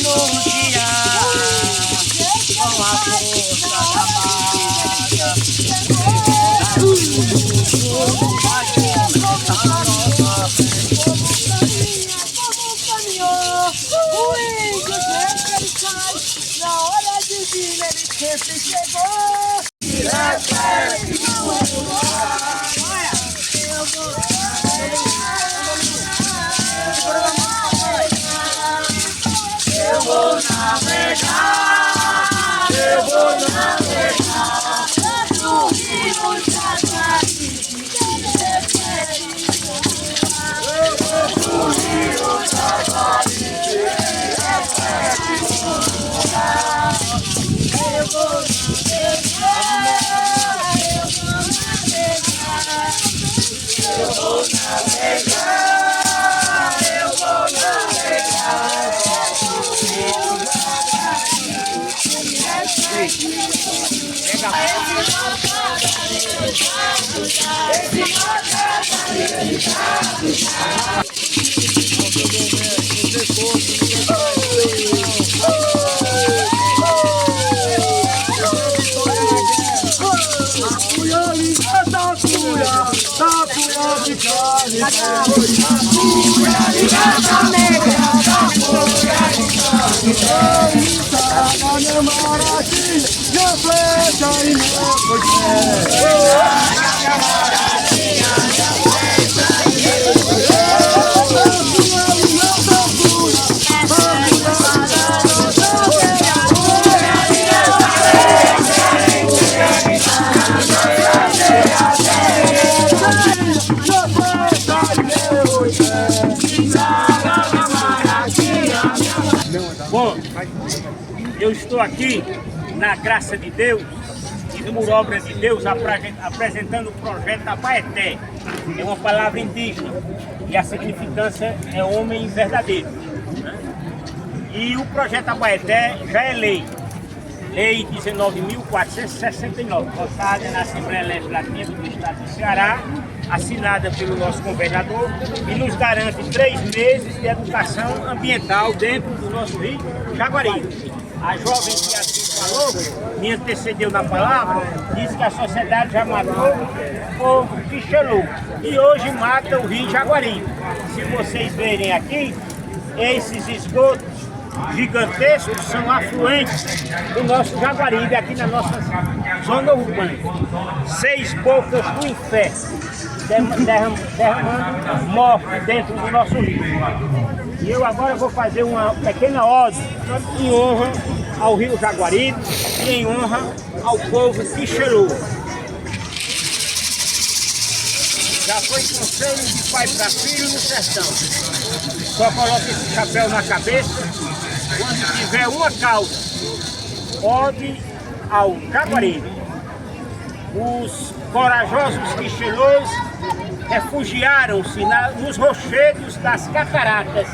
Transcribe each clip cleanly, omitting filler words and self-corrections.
Novo dia, com a força da mata, o índio sempre ele sai, na hora divina ele sempre chegou. Eu vou navegar, eu vou navegar no rio Jaguari. Eu vou no rio Jaguari. Eu vou navegar, eu vou navegar, eu vou navegar. Bom, eu estou aqui na graça de Deus e por obra de Deus apresentando o projeto Abaeté. É uma palavra indígena e a significância é homem verdadeiro. E o projeto Abaeté já é lei. Lei 19.469, votada na Assembleia Legislativa do Estado do Ceará, assinada pelo nosso governador e nos garante 3 meses de educação ambiental dentro do nosso rio Jaguari. A jovem que assim falou, me antecedeu na palavra, disse que a sociedade já matou o povo Quixelô e hoje mata o rio Jaguari. Se vocês verem aqui, esses esgotos gigantescos são afluentes do nosso Jaguaribe aqui na nossa zona urbana. 6 bocas do inferno derramando morte dentro do nosso rio. E eu agora vou fazer uma pequena ode em honra ao rio Jaguaribe e em honra ao povo Quixelô. Já foi conselho de pai para filho no sertão. Só coloque esse chapéu na cabeça quando tiver uma causa. Ode ao Jaguaribe. Os corajosos quixelôs refugiaram-se nos rochedos das cataratas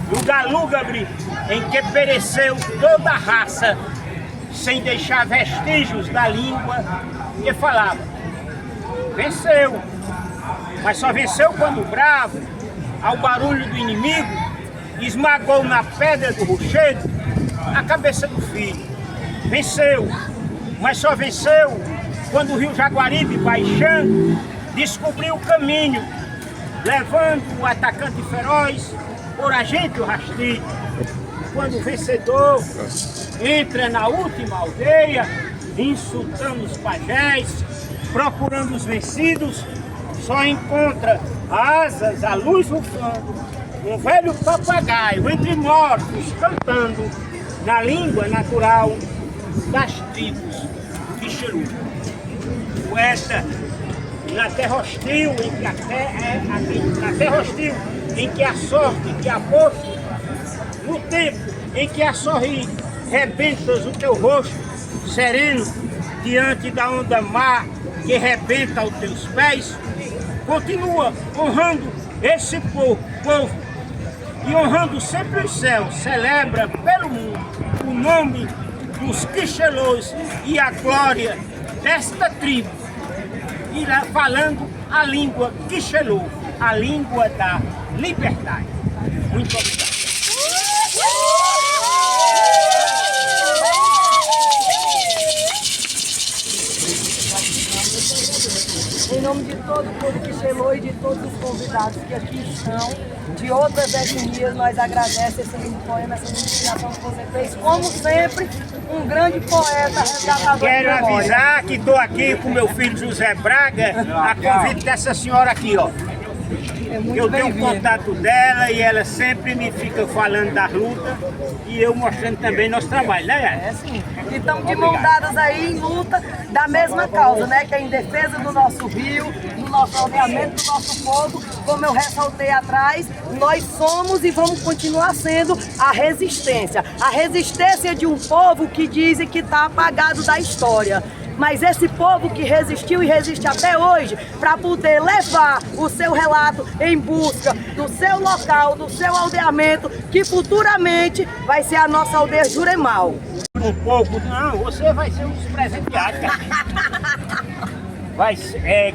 do Galúgabre, em que pereceu toda a raça, sem deixar vestígios da língua que falava. Venceu, mas só venceu quando bravo, ao barulho do inimigo, esmagou na pedra do rochedo a cabeça do filho. Venceu, mas só venceu quando o rio Jaguaribe, baixando, descobriu o caminho, levando o atacante feroz por agente o rastrilho. Quando o vencedor entra na última aldeia, insultando os pajés, procurando os vencidos, só encontra asas, a luz rufando, um velho papagaio entre mortos cantando na língua natural das tribos Quixelô. Poeta, na terra hostil em que na terra hostil em que a sorte te aposto, no tempo em que a sorrir rebentas o teu rosto sereno diante da onda mar que rebenta aos teus pés, continua honrando esse povo e honrando sempre os céus, celebra pelo mundo o nome dos Quixelôs e a glória desta tribo, e falando a língua Quixelô, a língua da liberdade. Muito obrigado. Em nome de todo o povo que chegou e de todos os convidados que aqui estão, de outras etnias, nós agradecemos esse lindo poema, essa inspiração que você fez. Como sempre, um grande poeta resgatador. Quero avisar que estou aqui com meu filho José Braga, a convite dessa senhora aqui, ó. Eu tenho um contato dela e ela sempre me fica falando das lutas e eu mostrando também nosso trabalho, né? É sim. E estamos de mão dadas aí em luta da mesma causa, né? Que é em defesa do nosso rio, do nosso aldeamento, do nosso povo. Como eu ressaltei atrás, nós somos e vamos continuar sendo a resistência. A resistência de um povo que dizem que está apagado da história. Mas esse povo que resistiu e resiste até hoje para poder levar o seu relato em busca do seu local, do seu aldeamento, que futuramente vai ser a nossa aldeia Juremal. Um pouco, não, você vai ser um dos presenteados.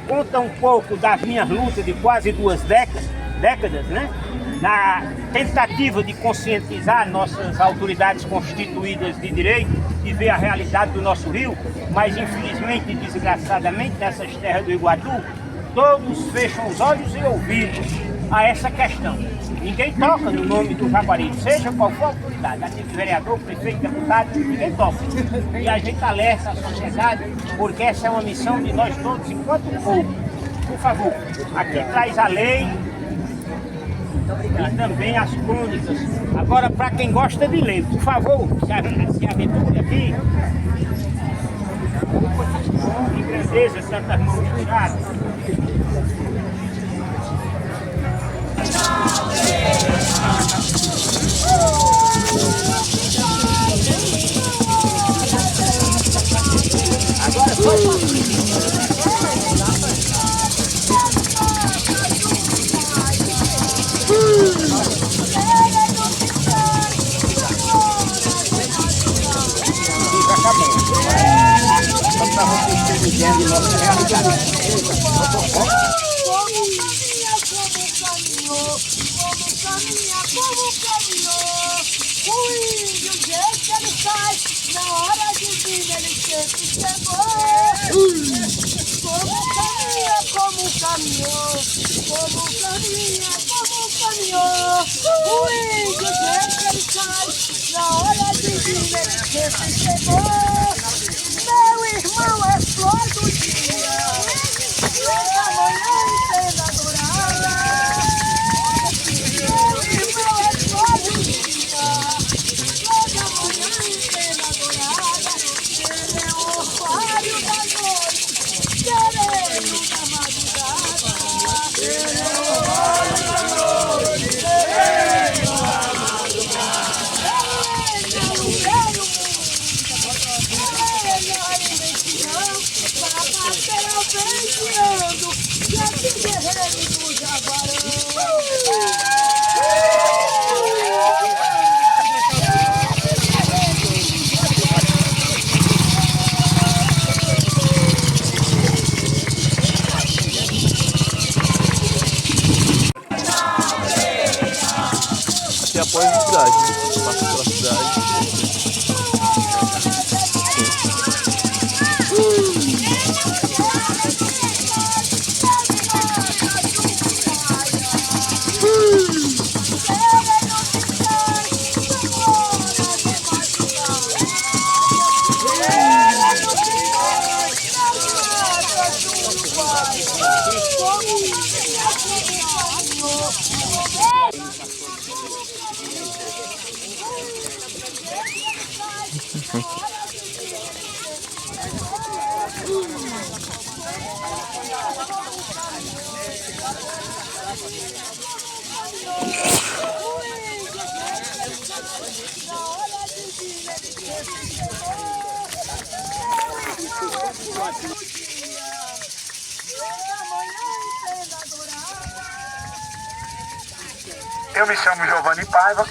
Conta um pouco das minhas lutas de quase 2 décadas, né? Na tentativa de conscientizar nossas autoridades constituídas de direito de ver a realidade do nosso rio, mas infelizmente e desgraçadamente nessas terras do Iguatu, todos fecham os olhos e ouvidos a essa questão. Ninguém toca no nome do Jaguaribe, seja qual for a autoridade, até vereador, prefeito, deputado, ninguém toca. E a gente alerta a sociedade, porque essa é uma missão de nós todos enquanto povo. Por favor, aqui traz a lei e também as crônicas. Agora, para quem gosta de ler, por favor, se aventure aqui. Que grandeza, tantas mãos misturadas. Agora foi Após a cidade, passa pela cidade. Eu me chamo Giovanni Paiva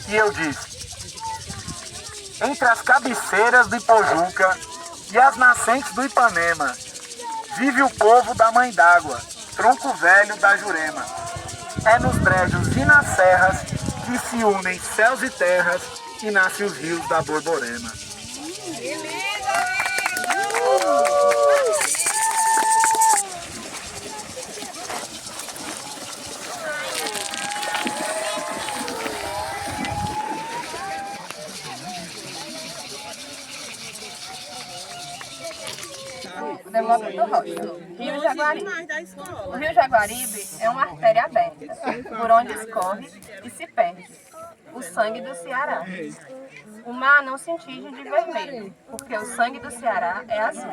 e eu disse: entre as cabeceiras do Ipojuca e as nascentes do Ipanema, vive o povo da Mãe d'Água, tronco velho da Jurema. É nos brejos e nas serras que se unem céus e terras e nascem os rios da Borborema. Demócrito Rocha. Rio Jaguaribe. O Rio Jaguaribe é uma artéria aberta, por onde escorre e se perde o sangue do Ceará. O mar não se tinge de vermelho, porque o sangue do Ceará é azul.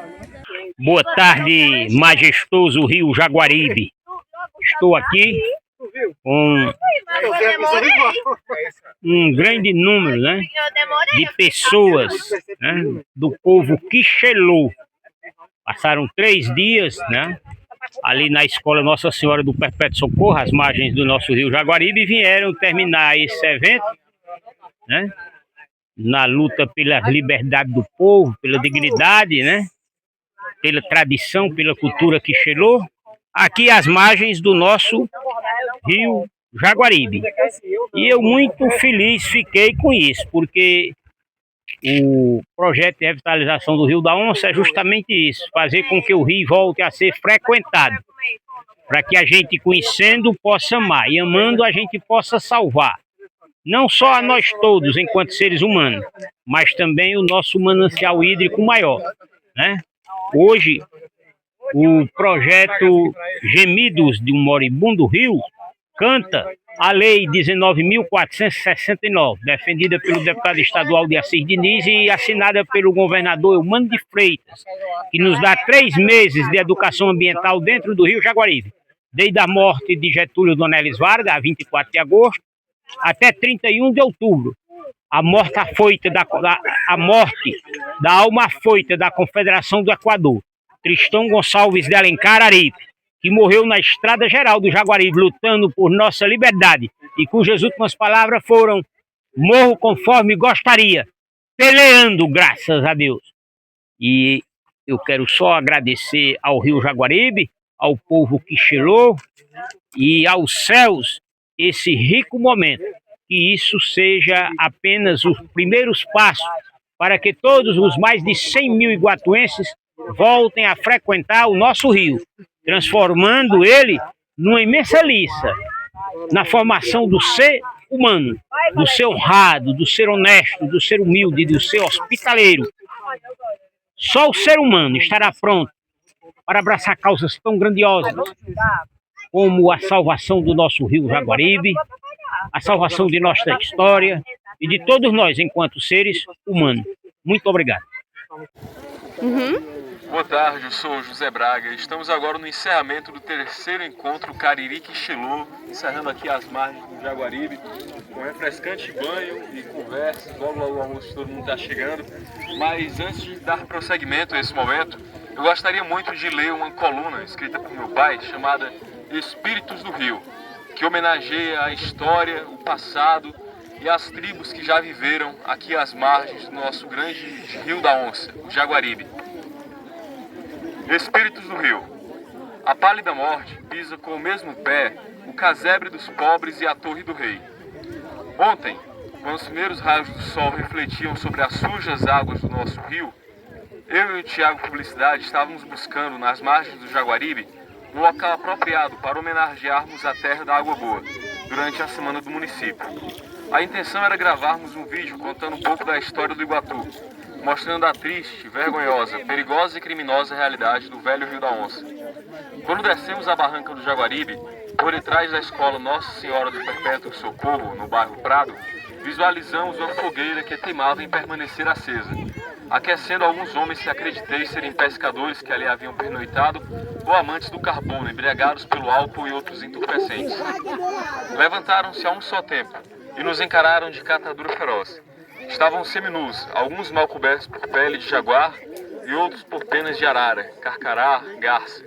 Boa tarde, majestoso Rio Jaguaribe. Estou aqui com um grande número, né, de pessoas, né, do povo Quixelô. Passaram 3 dias, né, ali na escola Nossa Senhora do Perpétuo Socorro, às margens do nosso Rio Jaguaribe, e vieram terminar esse evento, né, na luta pela liberdade do povo, pela dignidade, né, pela tradição, pela cultura Quixelô, aqui às margens do nosso Rio Jaguaribe. E eu muito feliz fiquei com isso, porque o projeto de revitalização do Rio da Onça é justamente isso, fazer com que o rio volte a ser frequentado, para que a gente, conhecendo, possa amar, e amando a gente possa salvar. Não só a nós todos, enquanto seres humanos, mas também o nosso manancial hídrico maior, né? Hoje, o projeto Gemidos de um Moribundo Rio canta a Lei 19.469, defendida pelo deputado estadual de Assis Diniz e assinada pelo governador Eumano de Freitas, que nos dá 3 meses de educação ambiental dentro do Rio Jaguaribe, desde a morte de Getúlio Donelis Vargas, a 24 de agosto, até 31 de outubro. A morte da alma afoita da Confederação do Equador, Tristão Gonçalves de Alencar Aripe, que morreu na Estrada Geral do Jaguaribe, lutando por nossa liberdade, e cujas últimas palavras foram: morro conforme gostaria, peleando, graças a Deus. E eu quero só agradecer ao Rio Jaguaribe, ao povo Quixelô e aos céus esse rico momento, que isso seja apenas os primeiros passos para que todos os mais de 100 mil iguatuenses voltem a frequentar o nosso rio, transformando ele numa imensa liça na formação do ser humano, do ser honrado, do ser honesto, do ser humilde, do ser hospitaleiro. Só o ser humano estará pronto para abraçar causas tão grandiosas como a salvação do nosso Rio Jaguaribe, a salvação de nossa história e de todos nós enquanto seres humanos. Muito obrigado. Boa tarde, eu sou o José Braga. Estamos agora no encerramento do 3º encontro Cariri Quixelô, encerrando aqui as margens do Jaguaribe, com refrescante banho e conversa. Logo o almoço todo mundo está chegando. Mas antes de dar prosseguimento a esse momento, eu gostaria muito de ler uma coluna escrita por meu pai, chamada Espíritos do Rio, que homenageia a história, o passado e as tribos que já viveram aqui às margens do nosso grande Rio da Onça, o Jaguaribe. Espíritos do Rio. A pálida morte pisa com o mesmo pé o casebre dos pobres e a torre do rei. Ontem, quando os primeiros raios do sol refletiam sobre as sujas águas do nosso rio, eu e o Tiago Publicidade estávamos buscando, nas margens do Jaguaribe, um local apropriado para homenagearmos a terra da água boa, durante a semana do município. A intenção era gravarmos um vídeo contando um pouco da história do Iguatu, mostrando a triste, vergonhosa, perigosa e criminosa realidade do velho Rio da Onça. Quando descemos a barranca do Jaguaribe, por detrás da escola Nossa Senhora do Perpétuo Socorro, no bairro Prado, visualizamos uma fogueira que teimava em permanecer acesa, aquecendo alguns homens que acreditei serem pescadores que ali haviam pernoitado ou amantes do carbono, embriagados pelo álcool e outros entorpecentes. Levantaram-se a um só tempo e nos encararam de catadura feroz. Estavam seminus, alguns mal cobertos por pele de jaguar e outros por penas de arara, carcará, garça.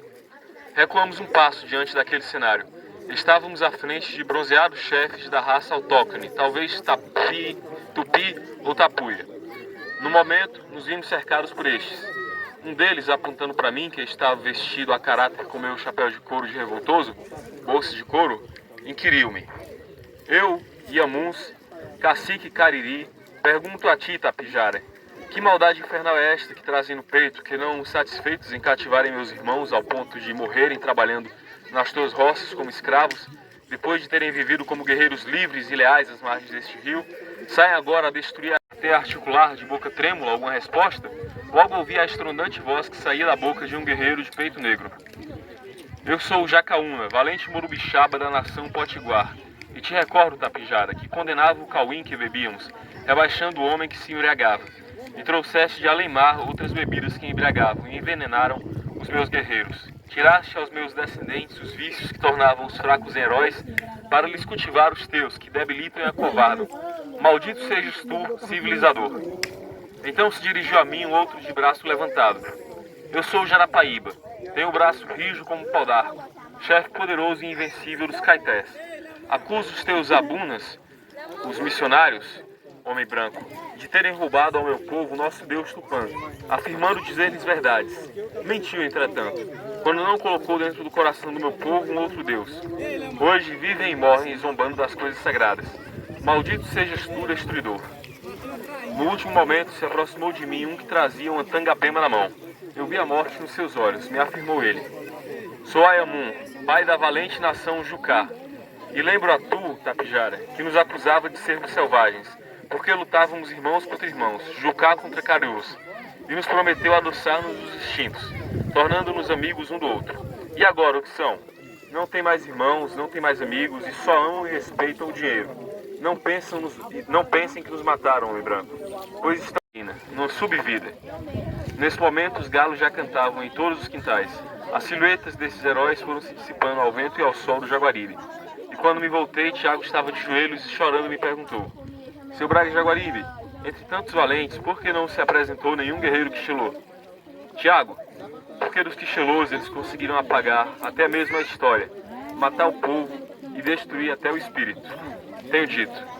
Recuamos um passo diante daquele cenário. Estávamos à frente de bronzeados chefes da raça autóctone, talvez tupi ou tapuia. No momento, nos vimos cercados por estes. Um deles, apontando para mim, que estava vestido a caráter com meu chapéu de couro de revoltoso, bolsa de couro, inquiriu-me. Eu, Iamuns, Cacique Cariri, pergunto a ti, Tapijara, que maldade infernal é esta que trazem no peito, que não satisfeitos em cativarem meus irmãos ao ponto de morrerem trabalhando nas tuas roças como escravos, depois de terem vivido como guerreiros livres e leais às margens deste rio, saem agora a destruir até articular de boca trêmula alguma resposta? Logo ouvi a estrondante voz que saía da boca de um guerreiro de peito negro. Eu sou o Jacaúna, valente morubixaba da nação potiguar, e te recordo, Tapijara, que condenava o cauim que bebíamos, rebaixando o homem que se embriagava, e trouxeste de além-mar outras bebidas que embriagavam e envenenaram os meus guerreiros. Tiraste aos meus descendentes os vícios que tornavam os fracos em heróis, para lhes cultivar os teus, que debilitam e acovardam. Maldito sejas tu, civilizador. Então se dirigiu a mim um outro de braço levantado. Eu sou o Jarapaíba, tenho o braço rijo como pau d'arco, chefe poderoso e invencível dos caetés. Acuso os teus abunas, os missionários, homem branco, de terem roubado ao meu povo o nosso Deus Tupã, afirmando dizer-lhes verdades. Mentiu, entretanto, quando não colocou dentro do coração do meu povo um outro Deus. Hoje vivem e morrem zombando das coisas sagradas. Maldito sejas tu, destruidor. No último momento se aproximou de mim um que trazia uma tangapema na mão. Eu vi a morte nos seus olhos, me afirmou ele. Sou Ayamun, pai da valente nação Jucá. E lembro a tu, Tapijara, que nos acusava de sermos selvagens, porque lutávamos irmãos contra irmãos, Jucá contra Cariús, e nos prometeu adoçar-nos dos extintos, tornando-nos amigos um do outro. E agora, o que são? Não tem mais irmãos, não tem mais amigos, e só amam e respeitam o dinheiro. Não pensem que nos mataram, homem branco, pois estão numa subvida. Nesse momento, os galos já cantavam em todos os quintais. As silhuetas desses heróis foram se dissipando ao vento e ao sol do Jaguaribe. E quando me voltei, Tiago estava de joelhos e chorando me perguntou: Seu Braga Jaguaribe, entre tantos valentes, por que não se apresentou nenhum guerreiro quixelô? Tiago, porque dos quixelôs eles conseguiram apagar até mesmo a história, matar o povo e destruir até o espírito. Tenho dito.